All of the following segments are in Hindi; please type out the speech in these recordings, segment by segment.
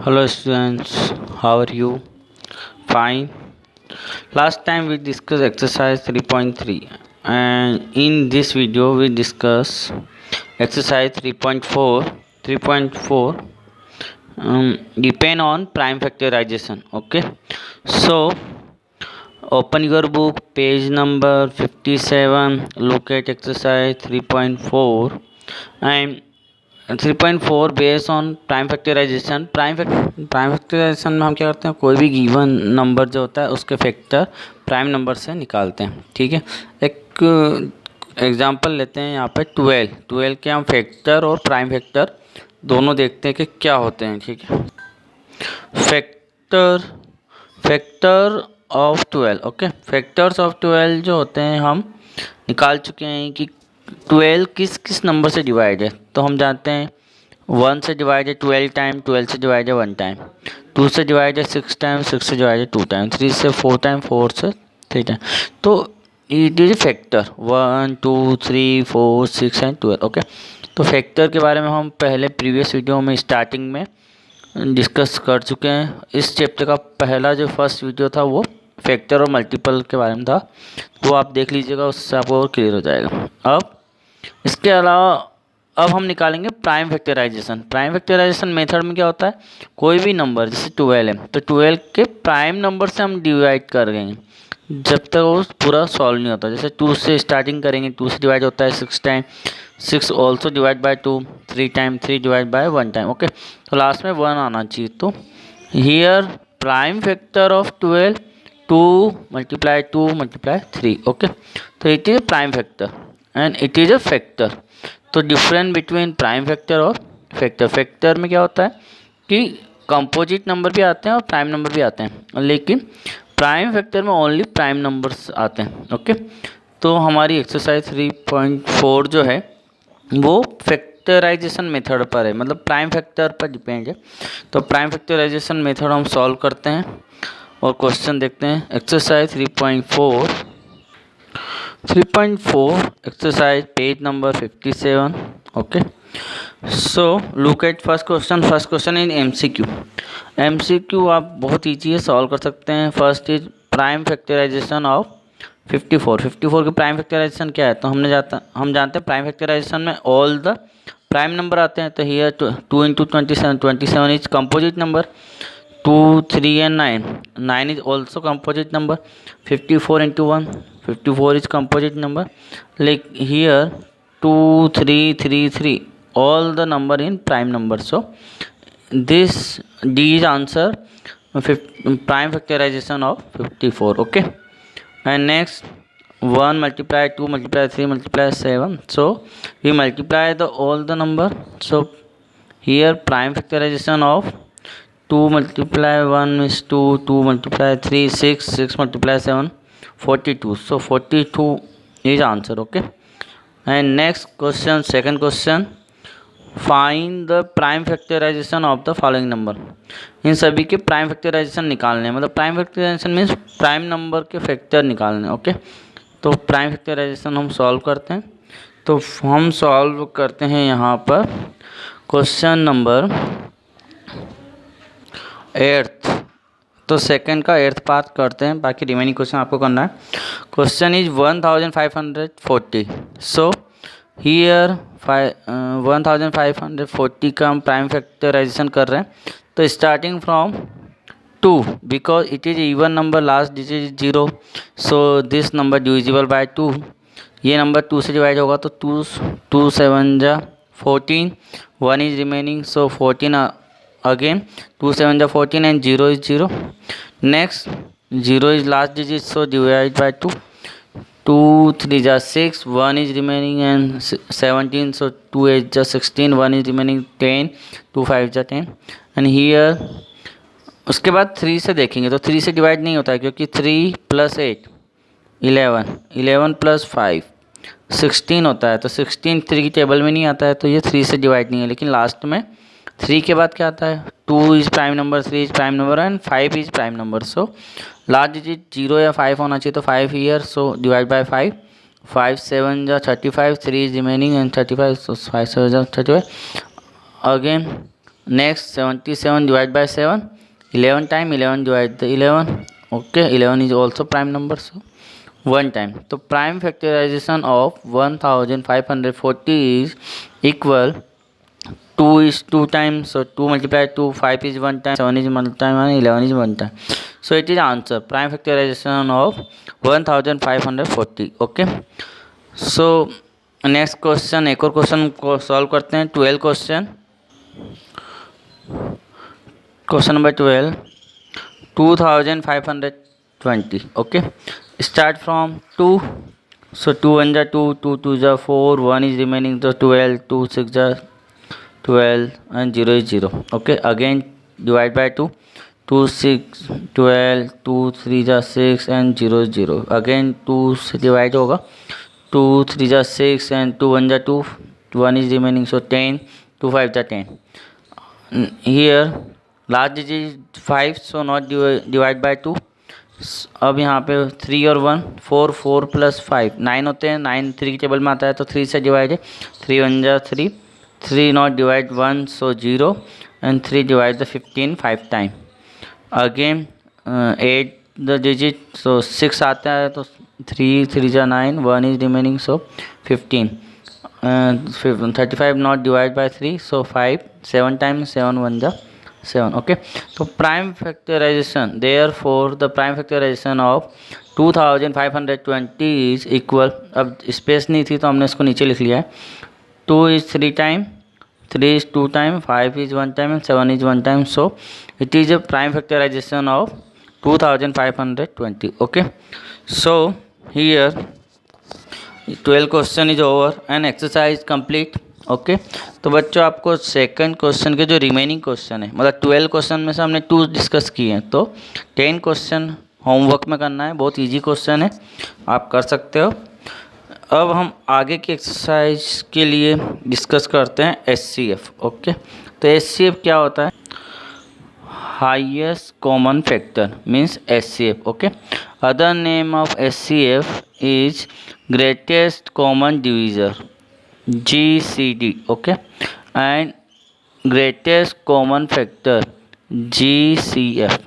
Hello students, how are you? Fine. Last time we discussed exercise 3.3 and in this video we discuss exercise 3.4. 3.4 depend on prime factorization. Okay, so open your book page number 57, look at exercise 3.4 and 3.4 based on prime factorization. Prime factorization में हम क्या करते हैं, कोई भी गिवन नंबर जो होता है उसके फैक्टर प्राइम नंबर से निकालते हैं। ठीक है, एक एग्जांपल लेते हैं यहाँ पे 12 के हम फैक्टर और प्राइम फैक्टर दोनों देखते हैं कि क्या होते हैं। ठीक है, factor of 12। Okay, factors of 12 जो होते हैं हम निकाल चुके हैं कि 12 किस किस नंबर से डिवाइड है। तो हम जानते हैं 1 से डिवाइड है 12 टाइम, 12 से डिवाइड है 1 टाइम, 2 से डिवाइड है 6 टाइम, 6 से डिवाइड है 2 टाइम, 3 से 4 टाइम, 4 से 3 टाइम। तो it is factor 1 2 3 4 6 and 12। Okay, तो फैक्टर के बारे में हम पहले प्रीवियस वीडियो में स्टार्टिंग में डिस्कस कर चुके हैं। इस चैप्टर का पहला जो फर्स्ट वीडियो था वो फैक्टर और मल्टीपल के बारे में था, वो आप देख लीजिएगा, उससे आपको और क्लियर हो जाएगा। अब इसके अलावा अब हम निकालेंगे prime factorization. Prime factorization method में क्या होता है, कोई भी नंबर जैसे 12 है तो 12 के प्राइम नंबर से हम डिवाइड कर देंगे जब तक वो पूरा सॉल्व नहीं होता। जैसे 2 से स्टार्टिंग करेंगे, 2 से डिवाइड होता है 6 time, 6 also divide by 2, 3 time, 3 divide by 1 time. Okay, तो लास्ट में 1 आना चाहिए। तो here prime factor of 12 2 multiply 2 multiply 3। Okay, तो it is prime factor and it is a factor. तो डिफरेंस बिटवीन प्राइम फैक्टर और फैक्टर, फैक्टर में क्या होता है कि कंपोजिट नंबर भी आते हैं और प्राइम नंबर भी आते हैं, लेकिन प्राइम फैक्टर में ओनली प्राइम नंबर्स आते हैं। ओके, तो हमारी एक्सरसाइज 3.4 जो है वो फैक्टराइजेशन मेथड पर है, मतलब प्राइम फैक्टर पर डिपेंड है। तो प्राइम फैक्टराइजेशन मेथड हम सॉल्व करते हैं और क्वेश्चन देखते हैं। Exercise 3.4 exercise page number 57. Okay, so look at first question in MCQ आप बहुत ईजी है, सॉल्व कर सकते हैं। First is prime factorisation of 54 के प्राइम फैक्टराइजेशन क्या है। तो हम जानते हैं प्राइम फैक्टराइजेशन में ऑल द प्राइम नंबर आते हैं। तो here 2 into 27 is composite number, 2 3 and 9 is also composite number, 54 into 1 54 is composite number, like here 2 3 3 3 all the number in prime number. So this D is answer prime factorization of 54. Okay, and next 1 multiply 2 multiply 3 multiply 7, so we multiply the all the number. So here prime factorization of 2 multiply 1 is 2, 2 multiply 3 6, 6 multiply 7 42. So 42 is answer. Okay, and next question, second question, find the prime factorisation of the following number. इन सभी के प्राइम फैक्टराइजेशन निकालने हैं, मतलब prime factorisation means prime number के फैक्टर निकालने। ओके, तो प्राइम फैक्टराइजेशन हम सॉल्व करते हैं। तो हम सॉल्व करते हैं यहाँ पर क्वेश्चन नंबर 8th। तो सेकंड का 8th पार्ट करते हैं, बाकी रिमेनिंग क्वेश्चन आपको करना है। Question is 1540। सो हियर 1540 का हम प्राइम फैक्टराइजेशन कर रहे हैं। तो starting from 2 because it is even number, last digit is 0, so this number divisible by 2। ये नंबर 2 से डिवाइड होगा तो 2 7 जा 14, 1 इज रिमेनिंग, सो 14 again 2 7 जा 14 and 0 is 0. Next 0 is last digit, so divide by 2, 2 3 जा 6, 1 is remaining and 17, so 2 8 जा 16, 1 is remaining 10, 2 5 जा 10 and here उसके बाद 3 से देखेंगे तो 3 से डिवाइड नहीं होता है क्योंकि 3 + 8 11, 11 + 5 16 होता है। तो 16 3 की टेबल में नहीं आता है, तो ये 3 से डिवाइड नहीं है। लेकिन लास्ट में 3 के बाद क्या आता है, 2 is prime number, 3 is prime number and 5 is prime number. So last digit 0 या 5 होना चाहिए, तो 5 ईयर, सो डिवाइड बाय 5, 5 7 जा 35, 3 इज रिमेनिंग एंड 35, सो 5 7 जा 35 again next 77 divide by 7, 11 time 11 divide the 11, okay 11 is also prime number, so 1 time. तो prime factorisation of 1540 is equal 2 is 2 times, so 2 multiplied 2, 5 is 1 time, 7 is 1 time and 11 is 1 time. So it is answer prime factorization of 1540. Okay, so next question, एक और क्वेश्चन को सॉल्व करते हैं। 12 question, question number 12, 2520. Okay, start from 2. So 2 1 जा 2, 2 2 जा 4, 1 is remaining, so 12, 2 6 जा 12 and 0 is 0. Okay, again divide by 2, 2 6 12, 2 3 जा 6 and 0 is 0. again 2 से divide होगा, 2 3 जा 6 and 2 1 जा 2, 1 is remaining, so 10, 2 5 जा 10. here last digit 5, so not divide by 2. अब यहाँ पे 3 और 1, 4 4 प्लस 5 9 होते हैं, 9 3 की टेबल में आता है, तो 3 से डिवाइड है, 3 1 जा 3, 3 not divide 1, so 0, and 3 divide the 15 5 time. again 8 the digit, so 6 आता है, तो 3 3 जा 9, 1 is remaining, so 15, 35 not divide by 3, so 5, 7 times 7 1 जा 7. okay, तो prime factorization, therefore the prime factorization of 2520 is equal, अब स्पेस नहीं थी तो हमने इसको नीचे लिख लिया है, 2 is 3 time, 3 is 2 time, 5 is 1 time and 7 is 1 time, so it is a prime factorization of 2520. okay, so here 12 question is over and exercise complete. Okay तो बच्चों आपको सेकंड क्वेश्चन के जो रिमेनिंग क्वेश्चन है, मतलब 12 क्वेश्चन में से हमने 2 डिस्कस किए हैं, तो 10 क्वेश्चन होमवर्क में करना है, बहुत इजी क्वेश्चन है, आप कर सकते हो। अब हम आगे की एक्सरसाइज के लिए डिस्कस करते हैं एचसीएफ। ओके, तो एचसीएफ क्या होता है? Highest common factor means HCF. Okay, other name of HCF is greatest common divisor, GCD। Okay, and greatest common factor GCF।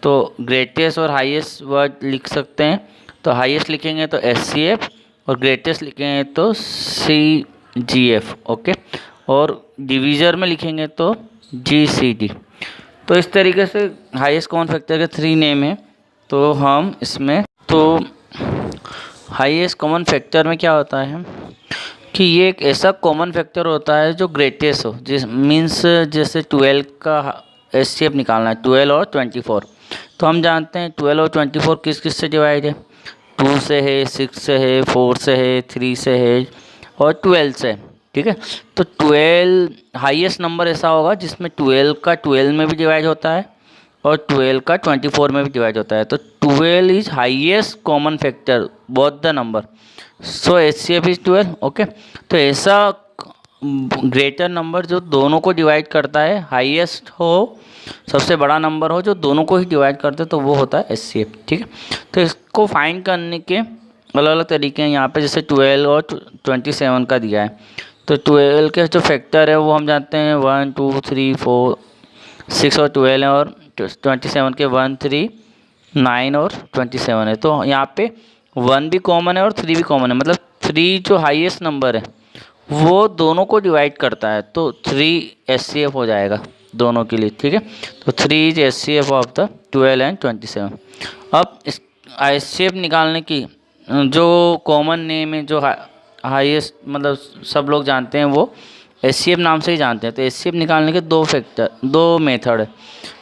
तो ग्रेटेस्ट और हाईएस्ट वर्ड लिख सकते हैं, तो हाईएस्ट लिखेंगे तो एचसीएफ और ग्रेटेस्ट लिखेंगे तो CGF। ओके, और डिवीज़र में लिखेंगे तो GCD। तो इस तरीके से हाईएस्ट कॉमन फैक्टर के 3 नेम हैं। तो हम इसमें तो हाईएस्ट कॉमन फैक्टर में क्या होता है कि ये एक ऐसा कॉमन फैक्टर होता है जो ग्रेटेस्ट हो, जिस मीन्स जैसे 12 का एचसीएफ निकालना है, 12 और 24। तो हम जानते हैं 12 और 24 किस किस से डिवाइड है, 2 से है, 6 से है, 4 से है, 3 से है और 12 से है। ठीक है, तो 12 हाईएस्ट नंबर ऐसा होगा जिसमें 12 का 12 में भी डिवाइड होता है और 12 का 24 में भी डिवाइड होता है। तो 12 is highest common factor both the number, so HCF is 12। Okay, तो ऐसा ग्रेटर नंबर जो दोनों को डिवाइड करता है, हाईएस्ट हो, सबसे बड़ा नंबर हो जो दोनों को ही डिवाइड करते हैं, तो वो होता है एचसीएफ। ठीक है, तो इसको फाइंड करने के अलग अलग तरीके हैं यहाँ पे, जैसे 12 और 27 का दिया है। तो 12 के जो फैक्टर है वो हम जानते हैं 1 2 3 4 6 और 12 है, और 27 के 1 3 9 और 27 है। तो यहाँ पे 1 भी कॉमन है और 3 भी कॉमन है, मतलब 3 जो हाईएस्ट नंबर है वो दोनों को डिवाइड करता है, तो 3 एचसीएफ हो जाएगा दोनों के लिए। ठीक है, तो 3 is HCF of the 12 and 27। अब इस एचसीएफ निकालने की जो कॉमन नेम है, जो हाईएस्ट मतलब सब लोग जानते हैं, वो एचसीएफ नाम से ही जानते हैं। तो एचसीएफ निकालने के 2 मेथड है,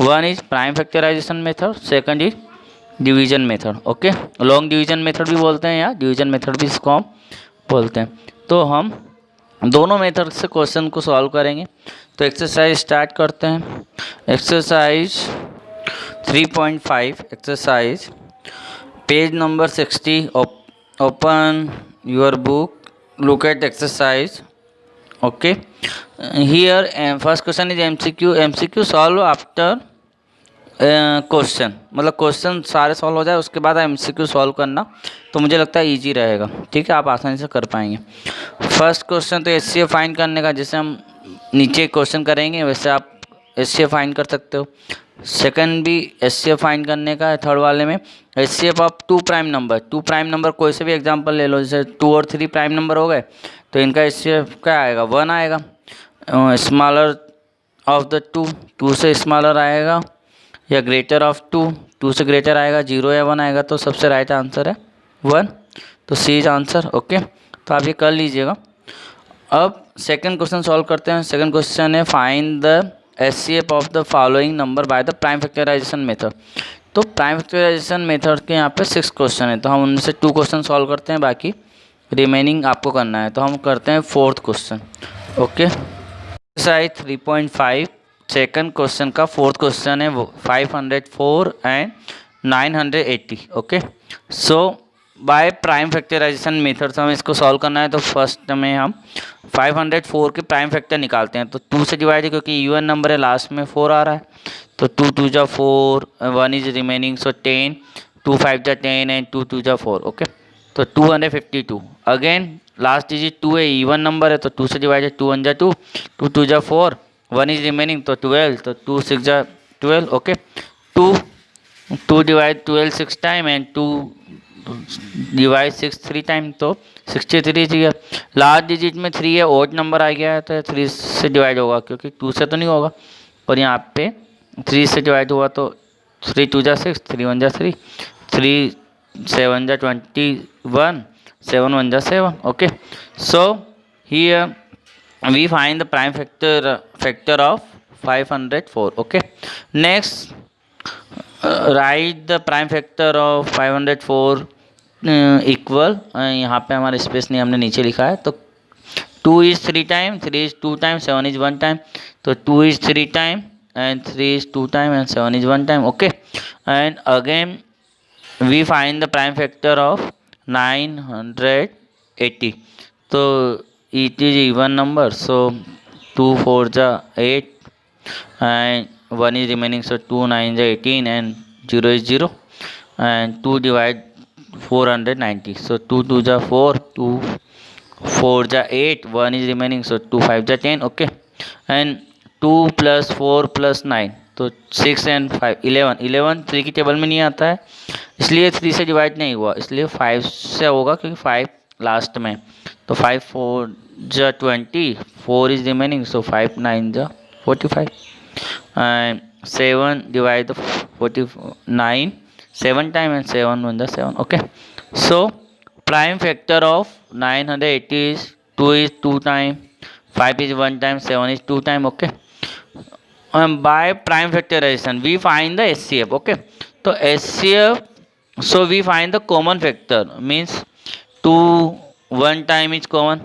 1 is prime factorization method, second is division method. Okay, long division method भी बोलते हैं या डिवीजन मेथड भी इसको हम बोलते हैं। तो हम दोनों मेथड से क्वेश्चन को सॉल्व करेंगे। तो एक्सरसाइज स्टार्ट करते हैं। Exercise 3.5, exercise page number 60। Open your book, look at exercise. Okay, here first question is MCQ solve after question, मतलब क्वेश्चन सारे सॉल्व हो जाए उसके बाद MCQ सॉल्व करना, तो मुझे लगता है इजी रहेगा। ठीक है, आप आसानी से कर पाएंगे। फर्स्ट क्वेश्चन तो एचसीएफ फाइंड करने का, जैसे हम नीचे क्वेश्चन करेंगे वैसे आप HCF फाइंड कर सकते हो। सेकंड भी HCF फाइंड करने का है। थर्ड वाले में HCF of two prime number कोई से भी एग्जांपल ले लो, जैसे 2 और 3 प्राइम नंबर हो गए तो इनका HCF क्या आएगा, 1 आएगा। स्मॉलर ऑफ द 2 से स्मॉलर आएगा, या ग्रेटर ऑफ 2 से ग्रेटर आएगा, 0 या 1 आएगा। तो सबसे राइट आंसर है 1, तो सी इज आंसर। ओके, तो आप ये कर लीजिएगा। अब सेकंड क्वेश्चन सॉल्व करते हैं। सेकंड क्वेश्चन है find the HCF of the following number by the prime factorization method. तो प्राइम फैक्टराइजेशन मेथड के यहाँ पे 6 क्वेश्चन है, तो हम उनमें से 2 क्वेश्चन सॉल्व करते हैं, बाकी रिमेनिंग आपको करना है। तो हम करते हैं 4th question. Okay, exercise 3.5 second question का 4th क्वेश्चन है, वो 504 and 980। Okay, so by prime factorization method से हमें इसको सॉल्व करना है। तो फर्स्ट में हम 504 के प्राइम फैक्टर निकालते हैं। तो 2 से डिवाइड है क्योंकि इवन नंबर है, लास्ट में 4 आ रहा है। तो 2 2 जा 4, 1 इज रिमेनिंग, सो 10, 2 5 जा 10 एंड 2 2 जा 4। ओके, तो 252। अगेन लास्ट डिजिट 2 है, इवन नंबर है, तो 2 से डिवाइड है, 2 1 जा 2, 2 2 जा 4, 1 इज रिमेनिंग, तो 12, तो 2 6 जा 12। Okay, 2 divide 12 6 time and 2 divide 6 3 time, तो 63 चाहिए। लास्ट डिजिट में 3 है, ओड नंबर आ गया है, तो 3 से डिवाइड होगा क्योंकि 2 से तो नहीं होगा, और यहाँ पे 3 से डिवाइड हुआ, तो 3 2 जा 6, 3 1 जा 3, 3 7 जा 21, 7 1 जा 7। Okay, so here we find the prime factor of 504. Okay, next write the prime factor of 504 equal, यहाँ पे हमारा स्पेस नहीं, हमने नीचे लिखा है। तो 2 is 3 time, 3 is 2 time, 7 is 1 time, तो 2 is 3 time and 3 is 2 time and 7 is 1 time. Okay, and again we find the prime factor of 980। तो it is even number, so 2 4 जा 8 and 1 is remaining, so 2 9 जा 18 and 0 is 0 and 2 divide 490, so 2 2 जा 4, 2 4 जा 8, 1 is remaining, so 2 5 जा 10। ओके, and 2 + 4 + 9, तो 6 and 5 11 3 की टेबल में नहीं आता है, इसलिए 3 से डिवाइड नहीं हुआ, इसलिए 5 से होगा क्योंकि 5 लास्ट में। तो 5 4 जा 20, 4 इज रिमेनिंग, सो 5 9 जा 45 एंड 7 डिवाइड 49 7 टाइम एंड 7 1 जा 7। Okay, so prime factor of 980 is 2 is 2 time, 5 is 1 time, 7 is 2 time. Okay, by prime factorization we find the HCF. Okay, तो HCF, so we find the common factor, means 2 1 time is common,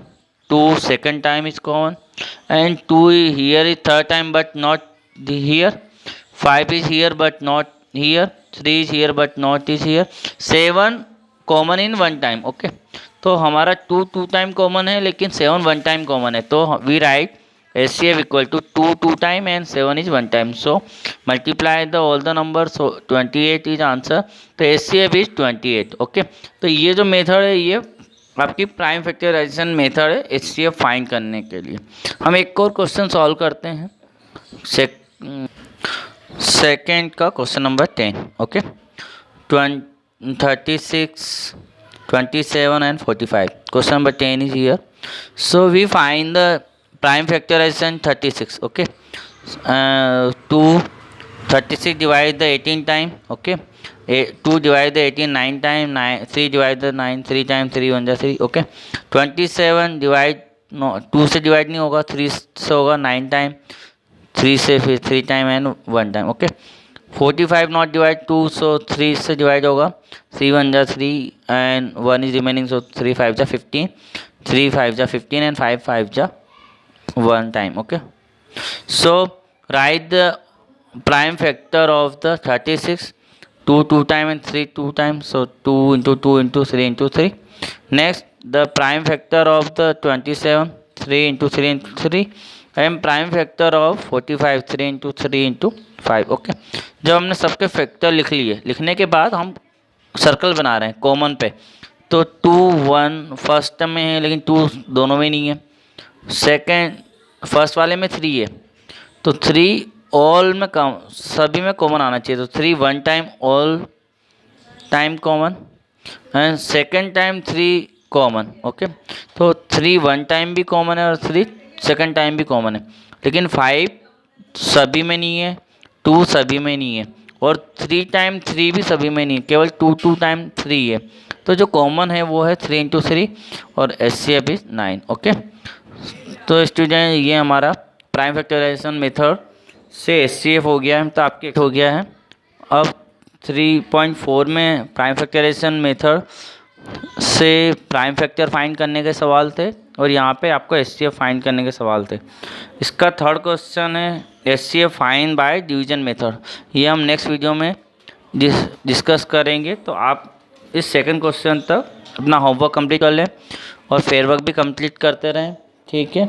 2 second time is common, and 2 here is third time but not here, 5 is here but not here, 3 is here but not is here, 7 common in 1 time. Okay, तो हमारा 2 2 टाइम कॉमन है लेकिन 7 1 टाइम कॉमन है, तो we write HCF equal to 2 2 time and 7 is 1 time, so multiply the all the number, so 28 is answer, तो HCF इज 28। ओके, तो ये जो मेथड है ये आपकी प्राइम फैक्टराइजेशन मेथड है HCF फाइंड करने के लिए। हम एक और क्वेश्चन सॉल्व करते हैं, सेकेंड का question number 10। Okay, 36 27 and 45, question number 10 is here, so we find the prime factorization 36. Okay, 2 36 divide the 18 time. Okay, 2 divide the 18 9 time, 3 divide the 9 3 time, 3 1 जा 3। Okay, 27 divide, no 2 से डिवाइड नहीं होगा, 3 से होगा, 9 टाइम, 3 से फिर 3 time and 1 time. Okay, 45 not divide 2, सो 3 से डिवाइड होगा, 3 1 जा 3 एंड 1 इज रिमेनिंग, सो 3 5 जा 15, 3 5 जा 15 एंड 5 5 जा 1 time. Okay, so right the prime factor of the 36, 2 2 time and 3 2 time, so 2 into 2 into 3 into 3। Next the prime factor of the 27, 3 into 3 into 3 and prime factor of 45, 3 into 3 into 5। Okay, जब हमने सबके फैक्टर लिख लिए, लिखने के बाद हम सर्कल बना रहे हैं कॉमन पे, तो 2 1 फर्स्ट में है लेकिन 2 दोनों में नहीं है, सेकंड फर्स्ट वाले में 3 है, तो 3 ऑल में सभी में कॉमन आना चाहिए। तो 3 one time all time common and second time 3 common. Okay, तो 3 वन टाइम भी कॉमन है और 3 सेकेंड टाइम भी कॉमन है, लेकिन 5 सभी में नहीं है, 2 सभी में नहीं है और 3 टाइम 3 भी सभी में नहीं है, केवल 2 टाइम 3 है। तो जो कॉमन है वो है 3 × 3 और HCF इज 9। ओके, तो स्टूडेंट ये हमारा प्राइम फैक्टराइजेशन मेथड से HCF हो गया है, तो आपके हो गया है। अब 3.4 में प्राइम फैक्टराइजेशन मेथड से प्राइम फैक्टर फाइंड करने के सवाल थे और यहाँ पे आपको HCF फाइंड करने के सवाल थे। इसका थर्ड क्वेश्चन है HCF find by division method. ये हम नेक्स्ट वीडियो में डिस्कस करेंगे। तो आप इस सेकंड क्वेश्चन तक अपना होमवर्क कंप्लीट कर लें और फेयर वर्क भी कंप्लीट करते रहें। ठीक है।